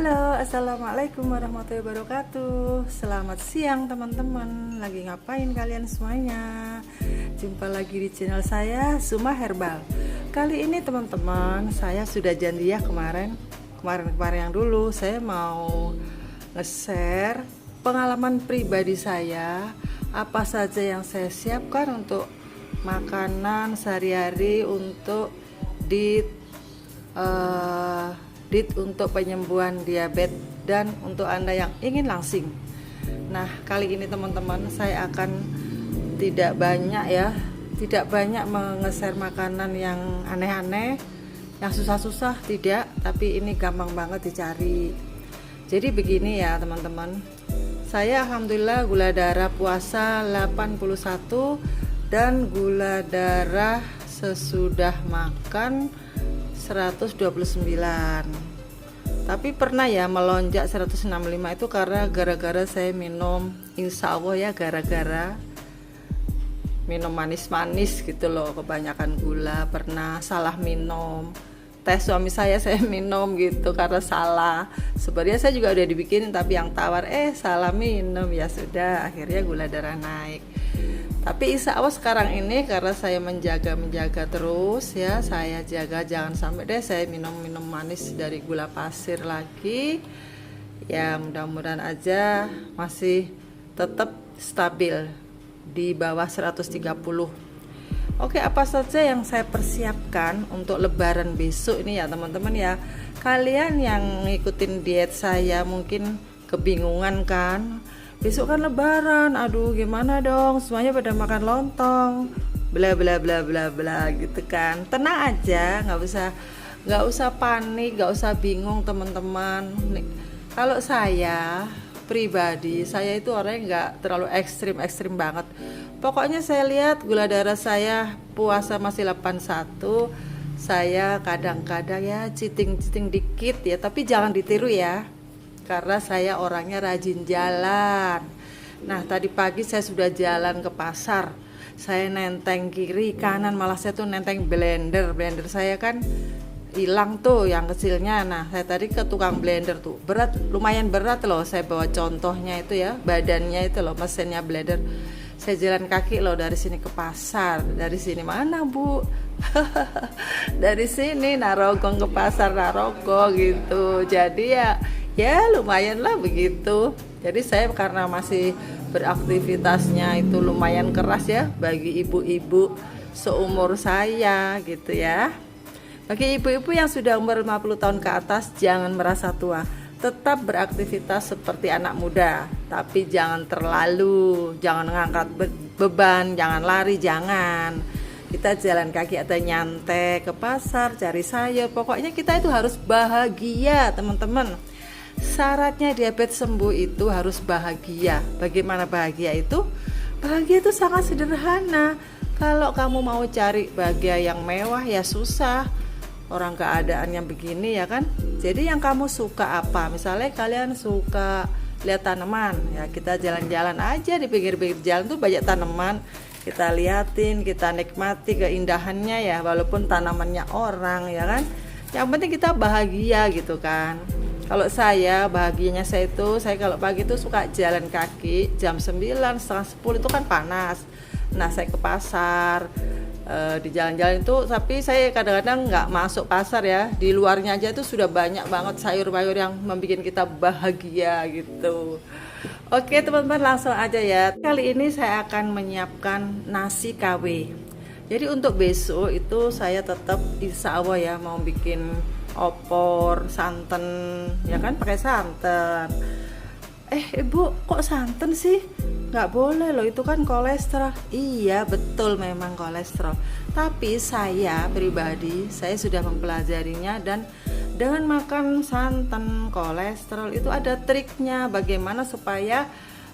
Halo, assalamualaikum warahmatullahi wabarakatuh. Selamat siang teman-teman. Lagi ngapain kalian semuanya? Jumpa lagi di channel saya Suma Herbal. Kali ini teman-teman, saya sudah janji ya kemarin yang dulu saya mau nge-share pengalaman pribadi saya, apa saja yang saya siapkan untuk makanan sehari-hari untuk untuk penyembuhan diabetes dan untuk Anda yang ingin langsing. Nah, kali ini teman-teman saya akan tidak banyak menge-share makanan yang aneh-aneh, yang susah-susah tidak, tapi ini gampang banget dicari. Jadi begini ya teman-teman. Saya alhamdulillah gula darah puasa 81 dan gula darah sesudah makan 129. Tapi pernah ya melonjak 165 itu karena gara-gara saya minum, insya Allah ya gara-gara minum manis-manis gitu loh, kebanyakan gula. Pernah salah minum, teh suami saya minum gitu karena salah. Sebenarnya saya juga udah dibikin tapi yang tawar salah minum, ya sudah akhirnya gula darah naik. Tapi insya Allah sekarang ini karena saya menjaga terus ya, saya jaga jangan sampai deh saya minum manis dari gula pasir lagi. Ya mudah-mudahan aja masih tetap stabil di bawah 130. Oke, apa saja yang saya persiapkan untuk lebaran besok ini ya teman-teman ya. Kalian yang ngikutin diet saya mungkin kebingungan kan, besok kan lebaran, aduh gimana dong, semuanya pada makan lontong, bla bla bla bla bla gitu kan. Tenang aja, nggak usah panik, nggak usah bingung teman-teman. Kalau saya pribadi, saya itu orangnya nggak terlalu ekstrim banget. Pokoknya saya lihat gula darah saya puasa masih 81, saya kadang-kadang ya citing dikit ya, tapi jangan ditiru ya. Karena saya orangnya rajin jalan. Nah tadi pagi saya sudah jalan ke pasar, saya nenteng kiri kanan, malah saya tuh nenteng blender saya kan hilang tuh yang kecilnya. Nah saya tadi ke tukang blender tuh, lumayan berat loh, saya bawa contohnya itu ya, badannya itu loh, mesinnya blender. Saya jalan kaki loh dari sini ke pasar. Dari sini mana bu? Dari sini Narogong ke pasar Narogong gitu. Jadi ya lumayan lah begitu. Jadi saya karena masih beraktivitasnya itu lumayan keras ya bagi ibu-ibu seumur saya gitu ya. Bagi ibu-ibu yang sudah umur 50 tahun ke atas jangan merasa tua. Tetap beraktivitas seperti anak muda, tapi jangan terlalu, jangan ngangkat beban, jangan lari, jangan. Kita jalan kaki atau nyantai ke pasar, cari sayur. Pokoknya kita itu harus bahagia teman-teman. Syaratnya diabetes sembuh itu harus bahagia. Bagaimana bahagia itu? Bahagia itu sangat sederhana. Kalau kamu mau cari bahagia yang mewah ya susah. Orang keadaan yang begini ya kan. Jadi yang kamu suka apa? Misalnya kalian suka lihat tanaman, ya kita jalan-jalan aja di pinggir-pinggir jalan tuh banyak tanaman. Kita liatin, kita nikmati keindahannya ya, walaupun tanamannya orang ya kan. Yang penting kita bahagia gitu kan. Kalau saya bahagianya saya kalau pagi itu suka jalan kaki jam 9, setengah 10 itu kan panas. Nah saya ke pasar, di jalan-jalan itu, tapi saya kadang-kadang nggak masuk pasar ya, di luarnya aja tuh sudah banyak banget sayur-sayur yang membuat kita bahagia gitu. Oke teman-teman, langsung aja ya. Kali ini saya akan menyiapkan nasi KW. Jadi untuk besok itu saya tetap insya Allah ya mau bikin opor santan ya kan, pakai santan. Ibu kok santan sih? Nggak boleh loh, itu kan kolesterol. Iya betul, memang kolesterol. Tapi saya pribadi, saya sudah mempelajarinya, dan dengan makan santan kolesterol itu ada triknya bagaimana supaya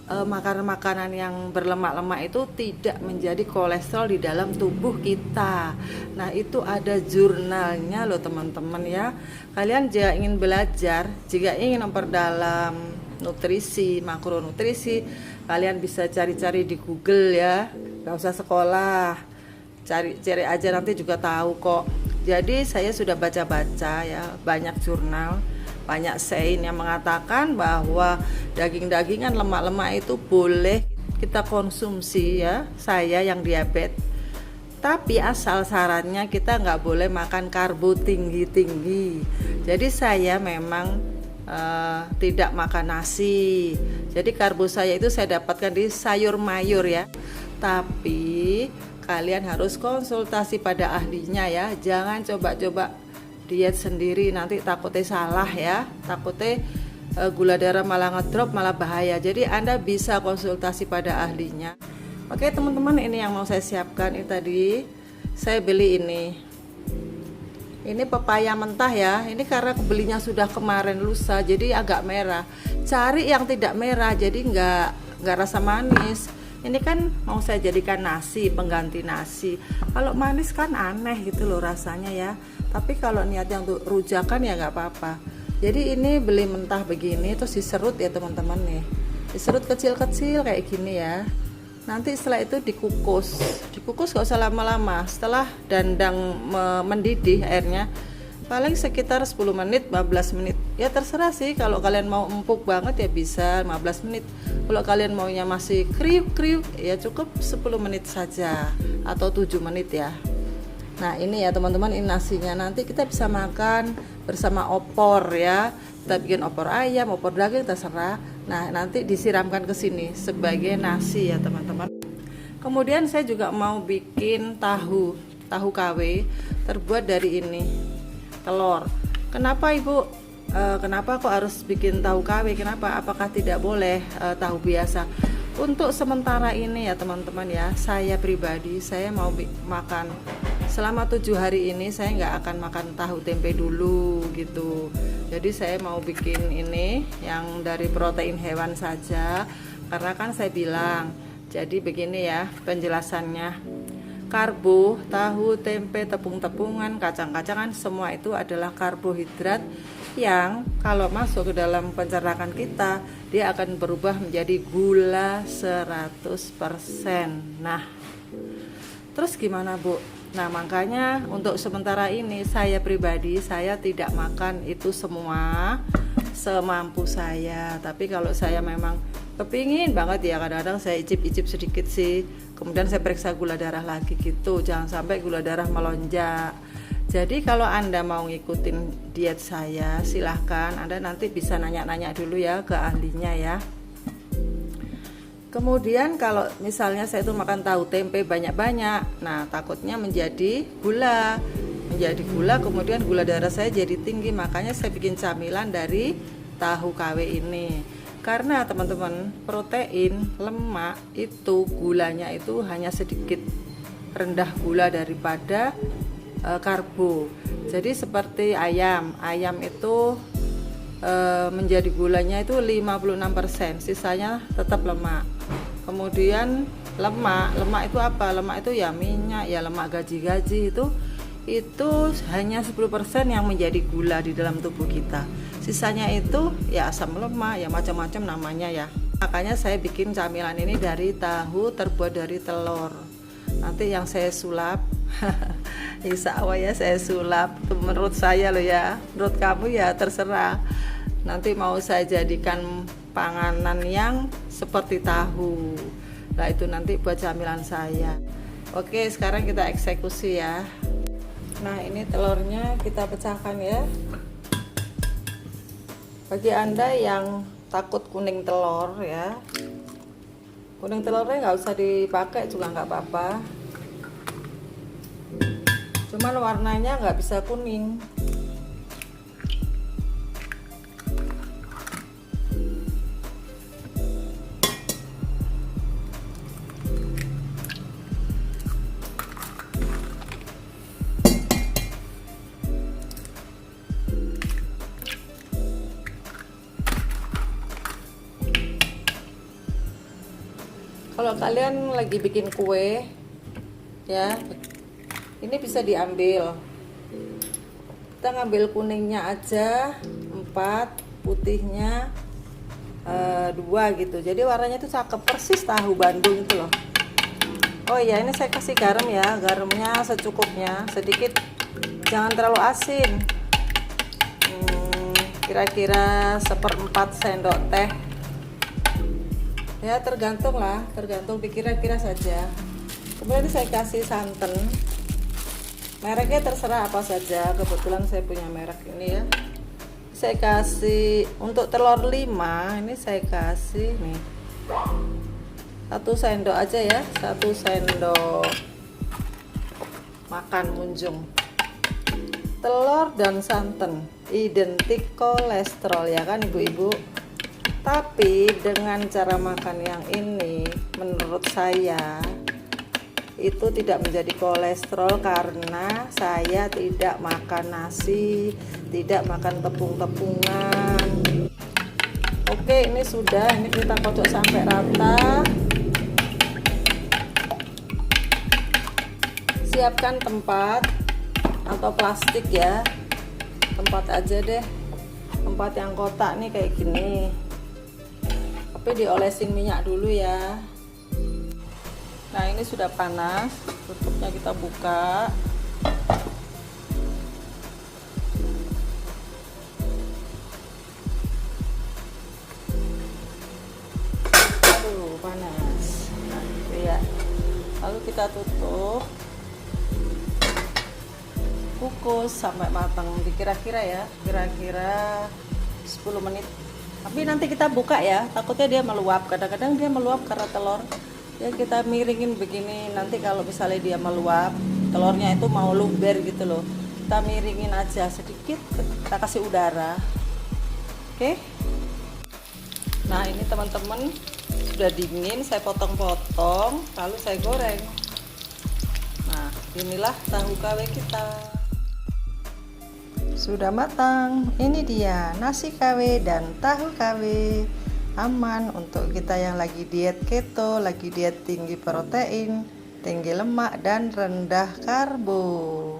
makanan-makanan yang berlemak-lemak itu tidak menjadi kolesterol di dalam tubuh kita. Nah itu ada jurnalnya loh teman-teman ya. Kalian jika ingin belajar, jika ingin memperdalam nutrisi, makronutrisi, kalian bisa cari-cari di Google ya, nggak usah sekolah, cari aja nanti juga tahu kok. Jadi saya sudah baca-baca ya banyak jurnal banyak sains yang mengatakan bahwa daging-dagingan, lemak-lemak itu boleh kita konsumsi ya, saya yang diabetes. Tapi asal syaratnya kita nggak boleh makan karbo tinggi-tinggi. Jadi saya memang tidak makan nasi. Jadi karbo saya itu saya dapatkan di sayur mayur ya. Tapi kalian harus konsultasi pada ahlinya ya. Jangan coba-coba diet sendiri, nanti takutnya salah ya. Takutnya gula darah malah ngedrop, malah bahaya. Jadi Anda bisa konsultasi pada ahlinya. Oke teman-teman, ini yang mau saya siapkan. Ini tadi saya beli ini pepaya mentah ya. Ini karena belinya sudah kemarin lusa, jadi agak merah. Cari yang tidak merah, jadi nggak rasa manis. Ini kan mau saya jadikan nasi, pengganti nasi. Kalau manis kan aneh gitu loh rasanya ya. Tapi kalau niatnya untuk rujakan ya nggak apa-apa. Jadi ini beli mentah begini, terus diserut ya teman-teman nih. Diserut kecil-kecil kayak gini ya. Nanti setelah itu dikukus gak usah lama-lama. Setelah dandang mendidih airnya, paling sekitar 10 menit 15 menit ya, terserah sih. Kalau kalian mau empuk banget ya bisa 15 menit. Kalau kalian maunya masih kriuk-kriuk ya cukup 10 menit saja atau 7 menit ya. Nah ini ya teman-teman, ini nasinya. Nanti kita bisa makan bersama opor ya. Kita bikin opor ayam, opor daging, terserah. Nah nanti disiramkan ke sini sebagai nasi ya teman-teman. Kemudian saya juga mau bikin tahu KW terbuat dari ini telur. Kenapa ibu? Kenapa kok harus bikin tahu KW? Kenapa? Apakah tidak boleh tahu biasa? Untuk sementara ini ya teman-teman ya, saya pribadi saya mau makan selama 7 hari ini. Saya nggak akan makan tahu tempe dulu gitu. Jadi saya mau bikin ini yang dari protein hewan saja, karena kan saya bilang. Jadi begini ya penjelasannya. Karbo, tahu, tempe, tepung-tepungan, kacang-kacangan, semua itu adalah karbohidrat yang kalau masuk ke dalam pencernaan kita, dia akan berubah menjadi gula 100%. Nah, terus gimana Bu? Nah makanya untuk sementara ini saya pribadi, saya tidak makan itu semua semampu saya. Tapi kalau saya memang kepingin banget ya, kadang-kadang saya icip-icip sedikit sih. Kemudian saya periksa gula darah lagi gitu, jangan sampai gula darah melonjak. Jadi kalau Anda mau ngikutin diet saya, silahkan Anda nanti bisa nanya-nanya dulu ya ke ahlinya ya. Kemudian kalau misalnya saya itu makan tahu tempe banyak-banyak, nah takutnya menjadi gula, kemudian gula darah saya jadi tinggi. Makanya saya bikin camilan dari tahu KW ini. Karena teman-teman, protein, lemak itu gulanya itu hanya sedikit, rendah gula daripada karbo. Jadi seperti ayam itu menjadi gulanya itu 56%, sisanya tetap lemak. Kemudian lemak itu apa? Lemak itu ya minyak, ya lemak gaji-gaji itu hanya 10% yang menjadi gula di dalam tubuh kita. Sisanya itu ya asam lemak, ya macam-macam namanya ya. Makanya saya bikin camilan ini dari tahu terbuat dari telur. Nanti yang saya sulap insya Allah ya saya sulap. Itu menurut saya loh ya, menurut kamu ya terserah. Nanti mau saya jadikan panganan yang seperti tahu. Nah itu nanti buat camilan saya. Oke, sekarang kita eksekusi ya. Nah ini telurnya kita pecahkan ya. Bagi Anda yang takut kuning telur ya, kuning telurnya nggak usah dipakai juga nggak apa-apa. Cuman warnanya nggak bisa kuning. Kalau kalian lagi bikin kue ya, ini bisa diambil. Kita ngambil kuningnya aja 4, putihnya 2 gitu. Jadi warnanya itu cakep, persis tahu Bandung itu loh. Oh iya, ini saya kasih garam ya. Garamnya secukupnya, sedikit, jangan terlalu asin. kira-kira 1/4 sendok teh ya, tergantung kira-kira saja. Kemudian saya kasih santan, mereknya terserah apa saja, kebetulan saya punya merek ini ya. Saya kasih untuk telur 5, ini saya kasih nih 1 sendok aja ya, 1 sendok makan munjung. Telur dan santan identik kolesterol ya kan ibu-ibu, tapi dengan cara makan yang ini menurut saya itu tidak menjadi kolesterol karena saya tidak makan nasi, tidak makan tepung-tepungan. Oke, ini sudah, ini kita kocok sampai rata. Siapkan tempat atau plastik ya, tempat aja deh, tempat yang kotak nih kayak gini, tapi diolesin minyak dulu ya. Nah ini sudah panas, tutupnya kita buka. Aduh panas. Nah itu ya. Lalu kita tutup, kukus sampai matang, kira-kira ya, kira-kira 10 menit. Tapi nanti kita buka ya, takutnya dia meluap. Kadang-kadang dia meluap karena telur. Ya kita miringin begini, nanti kalau misalnya dia meluap, telurnya itu mau luber gitu loh, kita miringin aja sedikit, kita kasih udara. Oke. Nah ini teman-teman sudah dingin, saya potong-potong lalu saya goreng. Nah inilah tahu KW kita sudah matang. Ini dia nasi KW dan tahu KW, aman untuk kita yang lagi diet keto, lagi diet tinggi protein, tinggi lemak dan rendah karbo.